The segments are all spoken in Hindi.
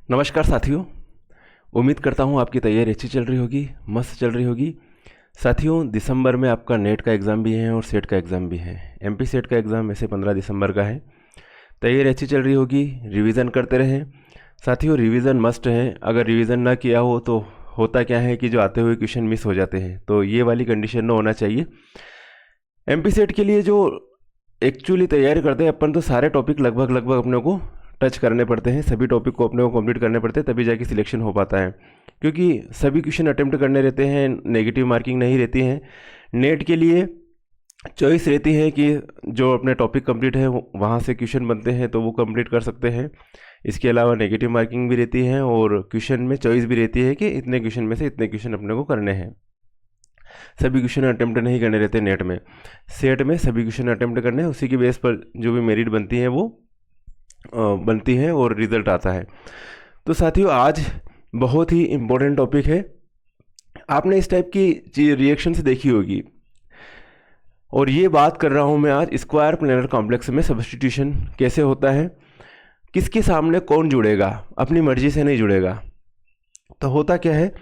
नमस्कार साथियों। उम्मीद करता हूँ आपकी तैयारी अच्छी चल रही होगी, मस्त चल रही होगी। साथियों, दिसंबर में आपका नेट का एग्ज़ाम भी है और सेट का एग्ज़ाम भी है। एमपी सेट का एग्ज़ाम वैसे 15 दिसंबर का है। तैयारी अच्छी चल रही होगी, रिवीजन करते रहें। साथियों, रिवीजन मस्ट है। अगर रिवीजन ना किया हो तो होता क्या है कि जो आते हुए क्वेश्चन मिस हो जाते हैं, तो ये वाली कंडीशन ना होना चाहिए। एमपी सेट के लिए जो एक्चुअली तैयारी करते हैं अपन, तो सारे टॉपिक लगभग अपने को टच करने पड़ते हैं, सभी टॉपिक को अपने को कंप्लीट करने पड़ते हैं, तभी जाके सिलेक्शन हो पाता है। क्योंकि सभी क्वेश्चन अटेम्प्ट करने रहते हैं, नेगेटिव मार्किंग नहीं रहती है। नेट के लिए चॉइस रहती है कि जो अपने टॉपिक कंप्लीट है वहाँ से क्वेश्चन बनते हैं तो वो कंप्लीट कर सकते हैं। इसके अलावा नेगेटिव मार्किंग भी रहती है और क्वेश्चन में चॉइस भी रहती है कि इतने क्वेश्चन में से इतने क्वेश्चन अपने को करने हैं। सभी क्वेश्चन अटेम्प्ट नहीं करने रहते नेट में। सेट में सभी क्वेश्चन अटेम्प्ट करने हैं, उसी की बेस पर जो भी मेरिट बनती है वो बनती है और रिजल्ट आता है। तो साथियों, आज बहुत ही इम्पोर्टेंट टॉपिक है। आपने इस टाइप की रिएक्शन से देखी होगी, और ये बात कर रहा हूँ मैं आज स्क्वायर प्लेनर कॉम्प्लेक्स में सब्स्टिट्यूशन कैसे होता है, किसके सामने कौन जुड़ेगा, अपनी मर्जी से नहीं जुड़ेगा। तो होता क्या है,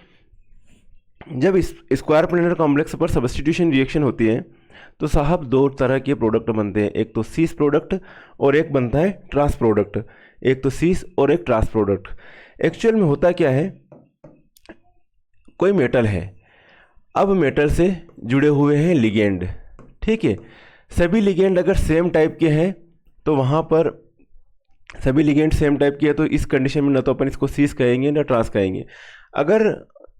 जब स्क्वायर प्लेनर कॉम्प्लेक्स पर सब्स्टिट्यूशन रिएक्शन होती है तो साहब दो तरह के प्रोडक्ट बनते हैं, एक तो सीस प्रोडक्ट और एक बनता है ट्रांस प्रोडक्ट। एक तो सीस और एक ट्रांस प्रोडक्ट। एक्चुअल में होता क्या है, कोई मेटल है, अब मेटल से जुड़े हुए हैं लिगेंड, ठीक है। सभी लिगेंड अगर सेम टाइप के हैं तो वहाँ पर सभी लिगेंड सेम टाइप के है तो इस कंडीशन में ना तो अपन इसको सीस कहेंगे ना ट्रांस कहेंगे। अगर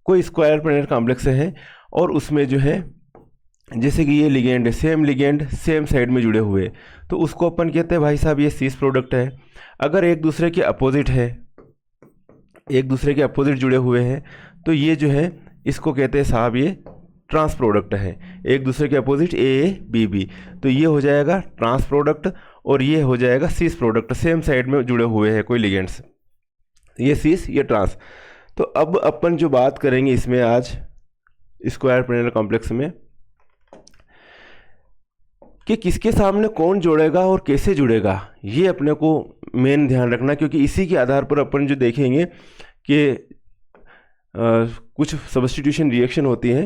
कोई स्क्वायर प्लेनर कॉम्प्लेक्स है और उसमें जो है जैसे कि ये लिगेंड है, सेम लिगेंड सेम साइड में जुड़े हुए, तो उसको अपन कहते हैं भाई साहब ये सीस प्रोडक्ट है। अगर एक दूसरे के अपोजिट है, एक दूसरे के अपोजिट जुड़े हुए हैं, तो ये जो है इसको कहते हैं साहब ये ट्रांस प्रोडक्ट है। एक दूसरे के अपोजिट ए बी बी, तो ये हो जाएगा ट्रांस प्रोडक्ट और ये हो जाएगा सीस प्रोडक्ट। सेम साइड में जुड़े हुए हैं कोई लिगेंड्स, ये सीस ये ट्रांस। तो अब अपन जो बात करेंगे इसमें आज स्क्वायर प्लेनर कॉम्प्लेक्स में कि किसके सामने कौन जुड़ेगा और कैसे जुड़ेगा, ये अपने को मेन ध्यान रखना। क्योंकि इसी के आधार पर अपन जो देखेंगे कि कुछ सब्स्टिट्यूशन रिएक्शन होती है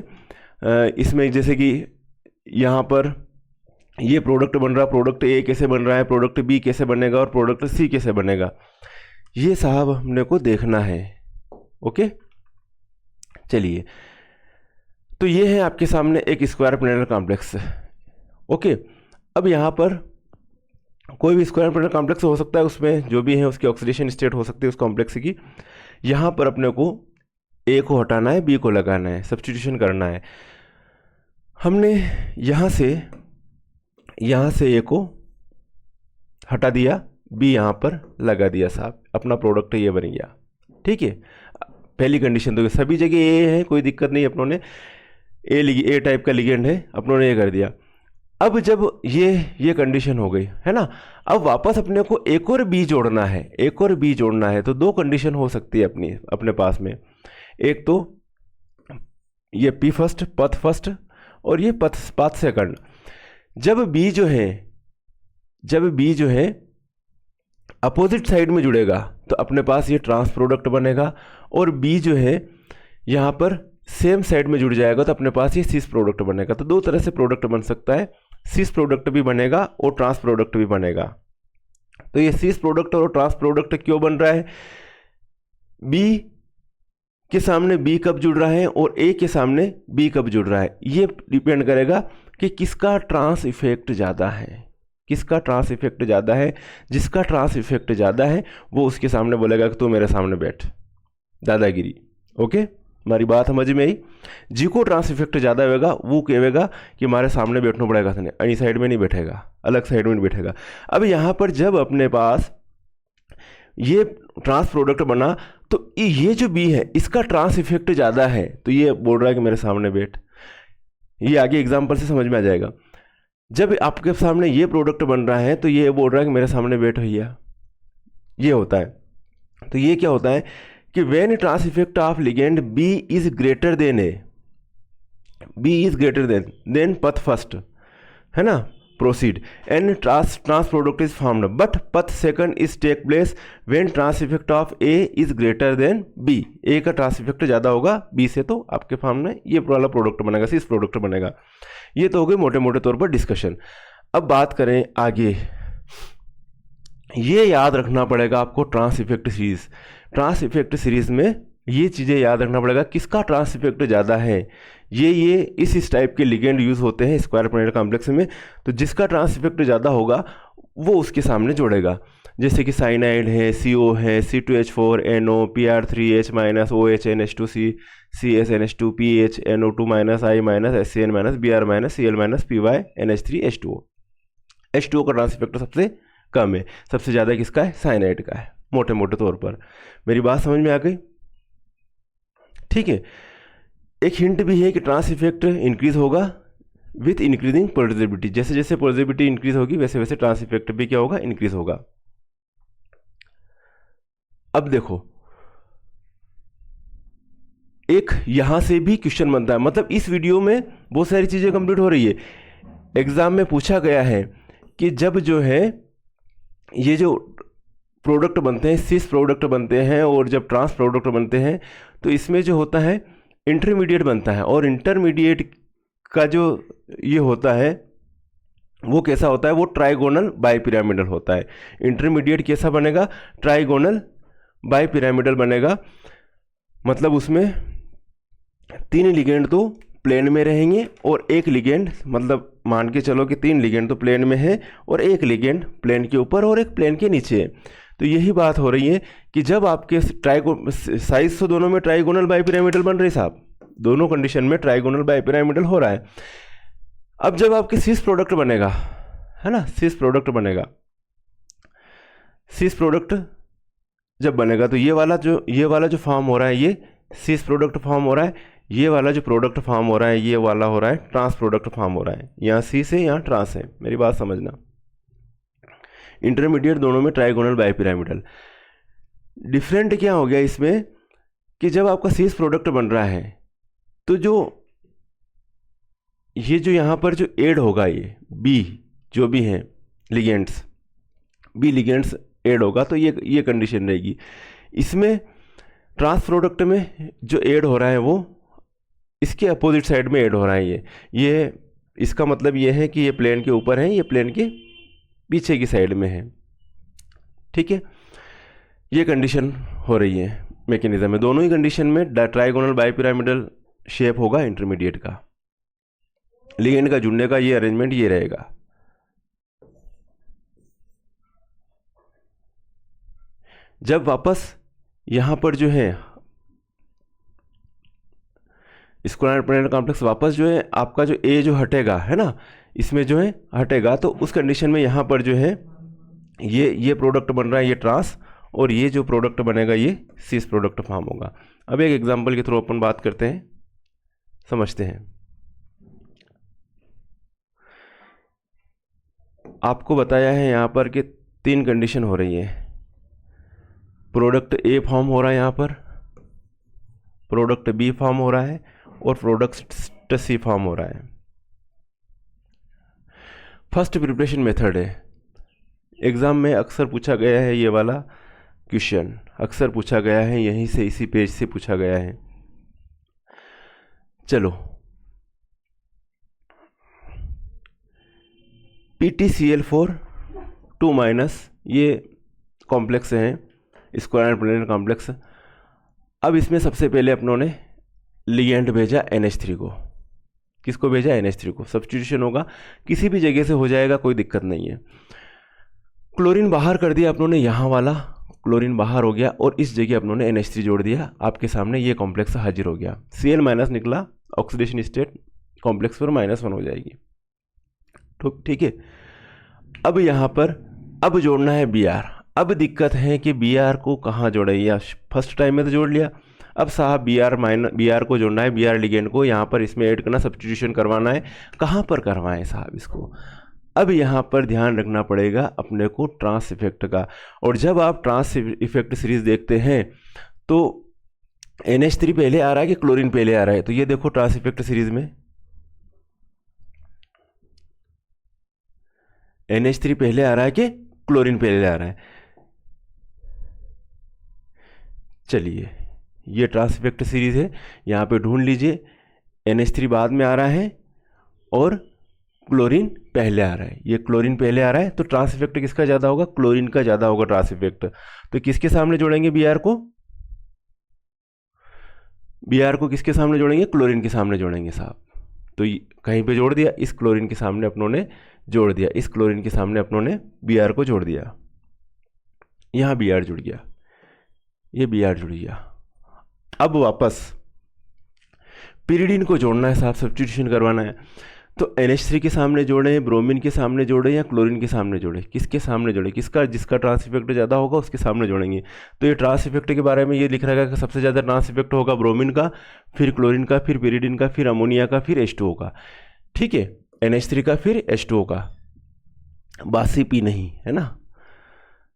इसमें, जैसे कि यहाँ पर ये प्रोडक्ट बन रहा, प्रोडक्ट ए कैसे बन रहा है, प्रोडक्ट बी कैसे बनेगा और प्रोडक्ट सी कैसे बनेगा, ये साहब हमने को देखना है। ओके, चलिए, तो ये है आपके सामने एक स्क्वायर प्लेनर कॉम्प्लेक्स। ओके, अब यहाँ पर कोई भी स्क्वायर प्लेनर कॉम्प्लेक्स हो सकता है, उसमें जो भी है उसकी ऑक्सीडेशन स्टेट हो सकती है उस कॉम्प्लेक्स की। यहाँ पर अपने को ए को हटाना है, बी को लगाना है, सब्स्टिट्यूशन करना है। हमने यहाँ से ए को हटा दिया, बी यहाँ पर लगा दिया, साहब अपना प्रोडक्ट ये बन गया, ठीक है। पहली कंडीशन तो सभी जगह ए है, कोई दिक्कत नहीं, अपनों ने ए टाइप का लिगेंड है, अपनों ने ये कर दिया। अब जब ये कंडीशन हो गई है ना, अब वापस अपने को एक और बी जोड़ना है, एक और बी जोड़ना है। तो दो कंडीशन हो सकती है अपने पास में, एक तो ये पी फर्स्ट पथ फर्स्ट और ये पाथ सेकंड। जब बी जो है अपोजिट साइड में जुड़ेगा तो अपने पास ये ट्रांस प्रोडक्ट बनेगा, और बी जो है यहाँ पर सेम साइड में जुड़ जाएगा तो अपने पास ये सीस प्रोडक्ट बनेगा। तो दो तरह से प्रोडक्ट बन सकता है, सीस प्रोडक्ट भी बनेगा और ट्रांस प्रोडक्ट भी बनेगा। तो ये सीस प्रोडक्ट और ट्रांस प्रोडक्ट क्यों बन रहा है, बी के सामने बी कब जुड़ रहा है और ए के सामने बी कब जुड़ रहा है, ये डिपेंड करेगा कि किसका ट्रांस इफेक्ट ज़्यादा है, किसका ट्रांस इफेक्ट ज़्यादा है। जिसका ट्रांस इफेक्ट ज़्यादा है वो उसके सामने बोलेगा कि तू मेरे सामने बैठ, दादागिरी। ओके, हमारी बात समझ में आई। जी को ट्रांस इफेक्ट ज़्यादा होगा वो कहेगा कि हमारे सामने बैठना पड़ेगा, था नहीं साइड में नहीं बैठेगा, अलग साइड में बैठेगा। अब यहाँ पर जब अपने पास ये ट्रांस प्रोडक्ट बना तो ये जो बी है इसका ट्रांस इफेक्ट ज़्यादा है, तो ये बोल रहा है कि मेरे सामने बैठ। ये आगे एग्जाम्पल से समझ में आ जाएगा। जब आपके सामने ये प्रोडक्ट बन रहा है तो ये बोल रहा है कि मेरे सामने बैठ भैया, ये होता है। तो ये क्या होता है कि when trans effect of ligand B is greater than A, B is greater than पथ फर्स्ट, है ना, proceed and trans product is formed, but path second is take place when trans effect of A is greater than B. A का ट्रांस इफेक्ट ज़्यादा होगा B से, तो आपके फॉर्म में ये वाला प्रोडक्ट बनेगा, सिस प्रोडक्ट बनेगा। ये तो हो गई मोटे मोटे तौर पर डिस्कशन। अब बात करें आगे, ये याद रखना पड़ेगा आपको trans effect series. Trans effect series में ये चीज़ें याद रखना पड़ेगा, किसका ट्रांस इफेक्ट ज़्यादा है। ये इस टाइप के लिगेंड यूज़ होते हैं स्क्वायर प्लैनेट कॉम्प्लेक्स में, तो जिसका ट्रांस इफेक्ट ज़्यादा होगा वो उसके सामने जोड़ेगा। जैसे कि साइनाइड है, CO है, C2H4 NO, PR3H minus OH NH2C CSNH2 PH NO2 minus I minus SCN minus BR minus Cl minus PY NH3 H2O। H2O का ट्रांस इफेक्ट सबसे कम है, सबसे ज़्यादा किसका है, साइनाइड का है, मोटे मोटे तौर पर। मेरी बात समझ में आ गई? ठीक है। एक हिंट भी है कि ट्रांस इफेक्ट इंक्रीज होगा विथ इंक्रीजिंग पोलराइजेबिलिटी। जैसे जैसे पोलराइजेबिलिटी इंक्रीज होगी वैसे वैसे ट्रांस इफेक्ट भी क्या होगा, इंक्रीज होगा। अब देखो, एक यहां से भी क्वेश्चन बनता है, मतलब इस वीडियो में बहुत सारी चीजें कंप्लीट हो रही है। एग्जाम में पूछा गया है कि जब जो है ये जो प्रोडक्ट बनते हैं, सिस प्रोडक्ट बनते हैं और जब ट्रांस प्रोडक्ट बनते हैं, तो इसमें जो होता है इंटरमीडिएट बनता है, और इंटरमीडिएट का जो ये होता है वो कैसा होता है, वो ट्राइगोनल बाइपिरामिडल होता है। इंटरमीडिएट कैसा बनेगा, ट्राइगोनल बाइपिरामिडल बनेगा। मतलब उसमें 3 लिगेंड तो प्लेन में रहेंगे और एक लिगेंड, मतलब मान के चलो कि 3 लिगेंड तो प्लेन में है और एक लिगेंड प्लेन के ऊपर और एक प्लेन के नीचे है। तो यही बात हो रही है कि जब आपके साइज तो दोनों में ट्राइगोनल बाइपिरामिडल बन रही साहब, दोनों कंडीशन में ट्राइगोनल बाइपिरामिडल हो रहा है। अब जब आपके सिस प्रोडक्ट बनेगा, है ना, सिस प्रोडक्ट बनेगा, सिस प्रोडक्ट जब बनेगा तो ये वाला जो फॉर्म हो रहा है ये सिस प्रोडक्ट फॉर्म हो रहा है, ये वाला जो प्रोडक्ट फॉर्म हो रहा है ये वाला हो रहा है ट्रांस प्रोडक्ट फॉर्म हो रहा है। यहाँ सिस है, यहाँ ट्रांस है, मेरी बात समझना। इंटरमीडिएट दोनों में ट्राइगोनल बाइपिरामिडल। डिफरेंट क्या हो गया इसमें कि जब आपका सिस प्रोडक्ट बन रहा है तो ये जो यहाँ पर जो ऐड होगा, ये बी जो भी हैं लिगेंड्स, बी लिगेंड्स ऐड होगा, तो ये कंडीशन रहेगी। इसमें ट्रांस प्रोडक्ट में जो ऐड हो रहा है वो इसके अपोजिट साइड में ऐड हो रहा है। ये इसका मतलब ये है कि ये प्लेन के ऊपर है, ये प्लेन के पीछे की साइड में है। ठीक है, ये कंडीशन हो रही है मैकेनिज्म में। दोनों ही कंडीशन में ट्राइगोनल बाइपिरामिडल शेप होगा इंटरमीडिएट का। लिगेंड का जुड़ने का ये अरेंजमेंट ये रहेगा। जब वापस यहां पर जो है स्क्वायर प्लैनेट कॉम्प्लेक्स वापस जो है आपका जो ए जो हटेगा, है ना, इसमें जो है हटेगा, तो उस कंडीशन में यहाँ पर जो है ये प्रोडक्ट बन रहा है, ये ट्रांस, और ये जो प्रोडक्ट बनेगा ये सिस प्रोडक्ट फॉर्म होगा। अब एक एग्जांपल के थ्रू अपन बात करते हैं, समझते हैं। आपको बताया है यहाँ पर कि 3 कंडीशन हो रही है। प्रोडक्ट ए फॉर्म हो रहा है यहाँ पर, प्रोडक्ट बी फॉर्म हो रहा है और प्रोडक्ट सी फॉर्म हो रहा है। फर्स्ट प्रिपरेशन मेथड है। एग्जाम में अक्सर पूछा गया है, ये वाला क्वेश्चन अक्सर पूछा गया है, यहीं से इसी पेज से पूछा गया है। चलो, PTCl4 2 माइनस, ये कॉम्प्लेक्स हैं स्क्वायर प्लैनेट कॉम्प्लेक्स। अब इसमें सबसे पहले अपनों ने लिगेंड भेजा NH3 को। किसको भेजा, NH3 को। सब्स्टिट्यूशन होगा, किसी भी जगह से हो जाएगा, कोई दिक्कत नहीं है। क्लोरीन बाहर कर दिया अपनों ने, यहाँ वाला क्लोरीन बाहर हो गया और इस जगह अपनों ने NH3 जोड़ दिया। आपके सामने ये कॉम्प्लेक्स हाजिर हो गया। Cl माइनस निकला, ऑक्सीडेशन स्टेट कॉम्प्लेक्स पर -1 हो जाएगी। ठीक है। अब यहाँ पर अब जोड़ना है Br। अब दिक्कत है कि Br को कहाँ जोड़ा, या फर्स्ट टाइम में तो जोड़ लिया, अब साहब Br को जोड़ना है, Br लिगेंड को यहाँ पर इसमें ऐड करना, सब्स्टिट्यूशन करवाना है। कहाँ पर करवाएं साहब इसको। अब यहाँ पर ध्यान रखना पड़ेगा अपने को ट्रांस इफेक्ट का। और जब आप ट्रांस इफेक्ट सीरीज देखते हैं तो NH3 पहले आ रहा है कि क्लोरीन पहले आ रहा है, तो ये देखो ट्रांस इफेक्ट सीरीज में NH3 पहले आ रहा है कि क्लोरीन पहले आ रहा है? चलिए, ये ट्रांस इफेक्ट सीरीज है, यहाँ पे ढूंढ लीजिए। NH3 बाद में आ रहा है और क्लोरीन पहले आ रहा है। ये क्लोरीन पहले आ रहा है, तो ट्रांस इफेक्ट किसका ज़्यादा होगा? क्लोरीन का ज़्यादा होगा ट्रांस इफेक्ट। तो किसके सामने जोड़ेंगे Br को? Br को किसके सामने जोड़ेंगे? क्लोरीन के सामने जोड़ेंगे साहब। तो कहीं पे जोड़ दिया, इस क्लोरीन के सामने अपनों ने जोड़ दिया, इस क्लोरीन के सामने अपनों ने Br को जोड़ दिया। यहाँ Br जुड़ गया, ये Br जुड़ गया। अब वापस पिरिडीन को जोड़ना है साहब, सब्स्टिट्यूशन करवाना है। तो NH3 के सामने जोड़ें, ब्रोमीन के सामने जोड़ें या क्लोरीन के सामने जोड़ें? किसके सामने जोड़ें? किसका, जिसका ट्रांस इफेक्ट ज़्यादा होगा उसके सामने जोड़ेंगे। तो ये ट्रांस इफेक्ट के बारे में ये लिख रहा है कि सबसे ज़्यादा ट्रांस इफेक्ट होगा ब्रोमीन का, फिर क्लोरीन का, फिर पिरिडीन का, फिर अमोनिया का, फिर H2O का। ठीक है, NH3 का, फिर H2O का। बासी पी नहीं है ना,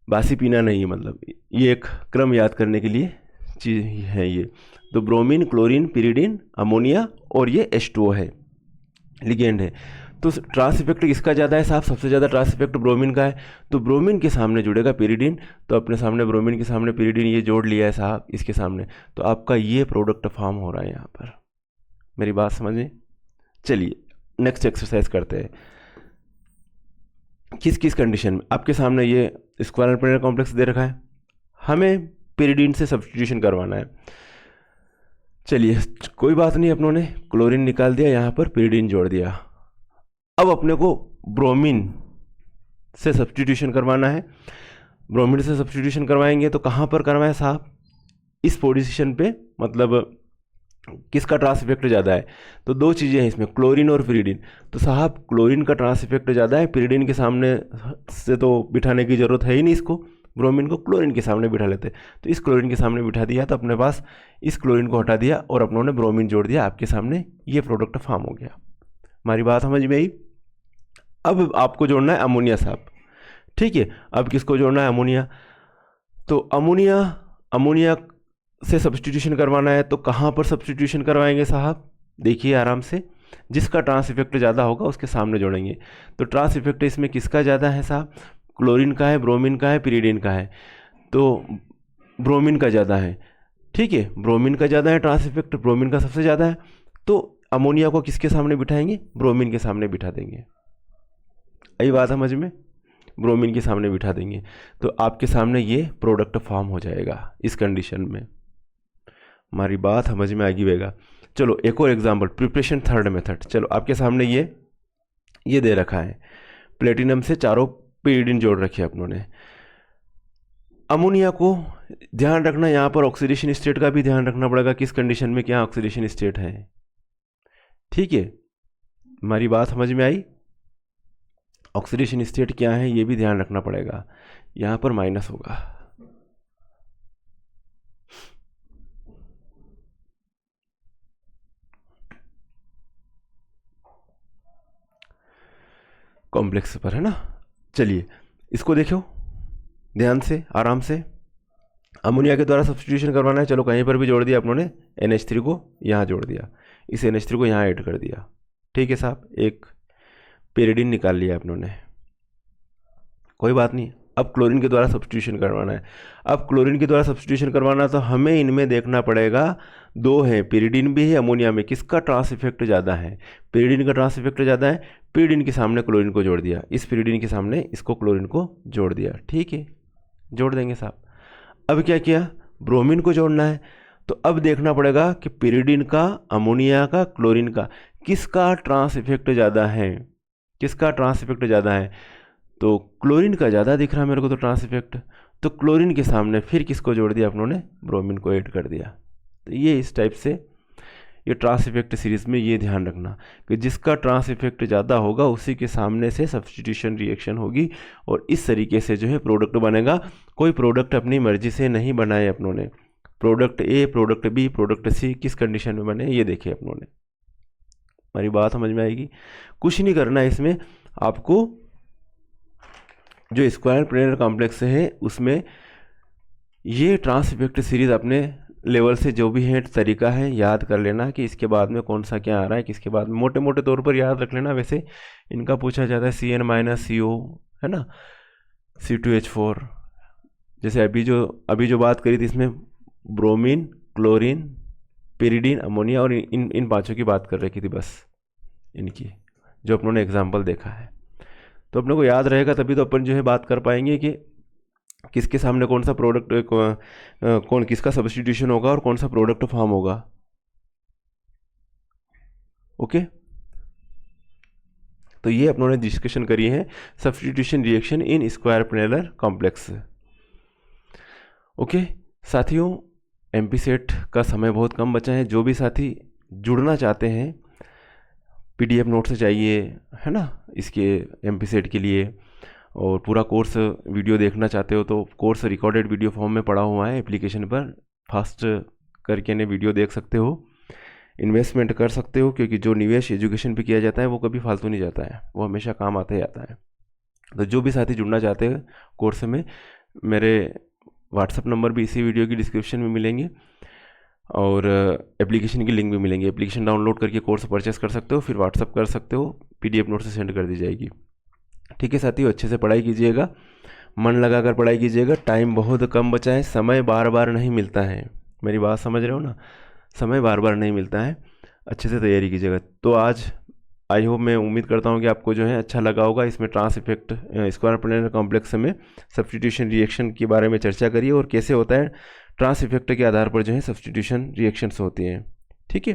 बासी पीना नहीं है, मतलब ये एक क्रम याद करने के लिए चीज़ है ये। तो ब्रोमीन, क्लोरीन, पिरिडीन, अमोनिया और ये H2O है, लिगेंड है। तो ट्रांस इफेक्ट किसका ज़्यादा है साहब? सबसे ज़्यादा ट्रांस इफेक्ट ब्रोमीन का है। तो ब्रोमीन के सामने जुड़ेगा पिरिडीन, तो अपने सामने ब्रोमीन के सामने पिरिडीन ये जोड़ लिया है साहब इसके सामने, तो आपका ये प्रोडक्ट फॉर्म हो रहा है यहाँ पर। मेरी बात समझें? चलिए नेक्स्ट एक्सरसाइज करते हैं। किस किस कंडीशन में? आपके सामने ये स्क्वायर प्लेनर कॉम्प्लेक्स दे रखा है, हमें पिरिडीन से सब्स्टिट्यूशन करवाना है। चलिए कोई बात नहीं, अपनों ने क्लोरीन निकाल दिया, यहाँ पर पिरिडीन जोड़ दिया। अब अपने को ब्रोमीन से सब्स्टिट्यूशन करवाना है। ब्रोमीन से सब्स्टिट्यूशन करवाएंगे तो कहाँ पर करवाएं साहब? इस पोजीशन पे, मतलब किसका ट्रांस इफेक्ट ज़्यादा है? तो दो चीज़ें हैं इसमें, क्लोरीन और पिरिडीन। तो साहब क्लोरीन का ट्रांस इफेक्ट ज़्यादा है, पिरिडीन के सामने से तो बिठाने की ज़रूरत है ही नहीं इसको, ब्रोमीन को क्लोरीन के सामने बिठा लेते। तो इस क्लोरीन के सामने बिठा दिया, तो अपने पास इस क्लोरीन को हटा दिया और अपनों ने ब्रोमीन जोड़ दिया, आपके सामने ये प्रोडक्ट फॉर्म हो गया। हमारी बात समझ में आई? अब आपको जोड़ना है अमोनिया साहब। ठीक है, अब किसको जोड़ना है? अमोनिया। तो अमोनिया से सब्स्टिट्यूशन करवाना है, तो कहाँ पर सब्स्टिट्यूशन करवाएंगे साहब? देखिए आराम से, जिसका ट्रांस इफेक्ट ज़्यादा होगा उसके सामने जोड़ेंगे। तो ट्रांस इफेक्ट इसमें किसका ज़्यादा है साहब? क्लोरीन का है, ब्रोमीन का है, पिरिडीन का है। तो ब्रोमीन का ज़्यादा है। ठीक है, ब्रोमीन का ज़्यादा है ट्रांस इफेक्ट, ब्रोमीन का सबसे ज़्यादा है। तो अमोनिया को किसके सामने बिठाएंगे? ब्रोमीन के सामने बिठा देंगे। यही बात समझ में? ब्रोमीन के सामने बिठा देंगे, तो आपके सामने ये प्रोडक्ट फॉर्म हो जाएगा इस कंडीशन में। हमारी बात समझ में आएगी बेगा? चलो एक और एग्जांपल, प्रिपरेशन थर्ड मेथड। चलो आपके सामने ये दे रखा है, प्लेटिनम से चारों पिरिडीन जोड़ रखी है अपनों ने। अमोनिया को ध्यान रखना, यहाँ पर ऑक्सीडेशन स्टेट का भी ध्यान रखना पड़ेगा, किस कंडीशन में क्या ऑक्सीडेशन स्टेट है। ठीक है, हमारी बात समझ में आई? ऑक्सीडेशन स्टेट क्या है ये भी ध्यान रखना पड़ेगा। यहाँ पर माइनस होगा, कॉम्प्लेक्स पर है ना। चलिए इसको देखो ध्यान से, आराम से। अमोनिया के द्वारा सब्स्टिट्यूशन करवाना है, चलो कहीं पर भी जोड़ दिया अपनों ने, NH3 को यहाँ जोड़ दिया, इस NH3 को यहाँ ऐड कर दिया। ठीक है साहब, एक पिरिडीन निकाल लिया अपनों ने, कोई बात नहीं। अब क्लोरीन के द्वारा सब्स्टिट्यूशन करवाना है। अब क्लोरीन के द्वारा सब्स्टिट्यूशन करवाना तो हमें इनमें देखना पड़ेगा, दो हैं, पिरिडीन भी है, अमोनिया में किसका ट्रांस इफेक्ट ज़्यादा है? पिरिडीन का ट्रांस इफेक्ट ज़्यादा है। पिरिडीन के सामने क्लोरीन को जोड़ दिया, इस पिरिडीन के सामने इसको क्लोरीन को जोड़ दिया। ठीक है, जोड़ देंगे साहब। अब क्या किया? ब्रोमीन को जोड़ना है, तो अब देखना पड़ेगा कि पिरिडीन का, अमोनिया का, क्लोरीन का किसका ट्रांस इफेक्ट ज़्यादा है, किसका ट्रांस इफेक्ट ज़्यादा है? तो क्लोरीन का ज़्यादा दिख रहा है मेरे को तो ट्रांस इफेक्ट, तो क्लोरीन के सामने फिर किसको जोड़ दिया अपनों ने? ब्रोमीन को ऐड कर दिया। तो ये इस टाइप से ये ट्रांस इफेक्ट सीरीज़ में ये ध्यान रखना कि जिसका ट्रांस इफेक्ट ज़्यादा होगा उसी के सामने से सब्स्टिट्यूशन रिएक्शन होगी और इस तरीके से जो है प्रोडक्ट बनेगा। कोई प्रोडक्ट अपनी मर्जी से नहीं बनाए अपनों ने, product A, product B, product C किस कंडीशन में बने ये देखे अपनों ने। हमारी बात समझ में आएगी? कुछ नहीं करना है इसमें, आपको जो स्क्वायर प्लेनर कॉम्प्लेक्स है उसमें ये ट्रांस इफेक्ट सीरीज आपने लेवल से जो भी है तरीका है याद कर लेना कि इसके बाद में कौन सा क्या आ रहा है, किसके बाद में मोटे मोटे तौर पर याद रख लेना। वैसे इनका पूछा जाता है CN-CO, है ना, C2H4। जैसे अभी जो बात करी थी, इसमें ब्रोमीन, क्लोरीन, पिरिडीन, अमोनिया और इन पांचों की बात कर रखी थी बस, इनकी जो अपनों ने एग्जाम्पल देखा है। तो अपने को याद रहेगा, तभी तो अपन जो है बात कर पाएंगे कि किसके सामने कौन सा प्रोडक्ट, कौन किसका सब्स्टिट्यूशन होगा और कौन सा प्रोडक्ट फॉर्म होगा। ओके, तो ये अपनों ने डिस्कशन करी है substitution reaction in square planar complex. Okay साथियों, एमपी सेट का समय बहुत कम बचा है। जो भी साथी जुड़ना चाहते हैं, पीडीएफ नोट से चाहिए, है ना, इसके एमपी सेट के लिए, और पूरा कोर्स वीडियो देखना चाहते हो तो कोर्स रिकॉर्डेड वीडियो फॉर्म में पड़ा हुआ है एप्लीकेशन पर, फास्ट करके ने वीडियो देख सकते हो, इन्वेस्टमेंट कर सकते हो, क्योंकि जो निवेश एजुकेशन पे किया जाता है वो कभी फालतू नहीं जाता है, वो हमेशा काम आता ही आता है। तो जो भी साथी जुड़ना चाहते हैं कोर्स में, मेरे व्हाट्सअप नंबर भी इसी वीडियो की डिस्क्रिप्शन में मिलेंगे और एप्लीकेशन की लिंक भी मिलेंगे। एप्लीकेशन डाउनलोड करके कोर्स परचेस कर सकते हो, फिर व्हाट्सअप कर सकते हो, पीडीएफ नोट से सेंड कर दी जाएगी। ठीक है साथियों, अच्छे से पढ़ाई कीजिएगा, मन लगाकर पढ़ाई कीजिएगा। टाइम बहुत कम बचा है, समय बार बार नहीं मिलता है, मेरी बात समझ रहे हो ना, समय बार बार नहीं मिलता है, अच्छे से तैयारी कीजिएगा। तो आज आई होप, मैं उम्मीद करता हूँ कि आपको जो है अच्छा लगा होगा। इसमें trans effect square planar complex में सब्स्टिट्यूशन रिएक्शन के बारे में चर्चा करिए और कैसे होता है ट्रांस इफेक्ट के आधार पर जो है सब्स्टिट्यूशन रिएक्शंस होती हैं। ठीक है,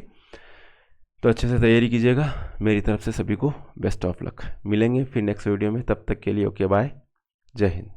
तो अच्छे से तैयारी कीजिएगा। मेरी तरफ से सभी को बेस्ट ऑफ लक। मिलेंगे फिर नेक्स्ट वीडियो में, तब तक के लिए ओके बाय, जय हिंद।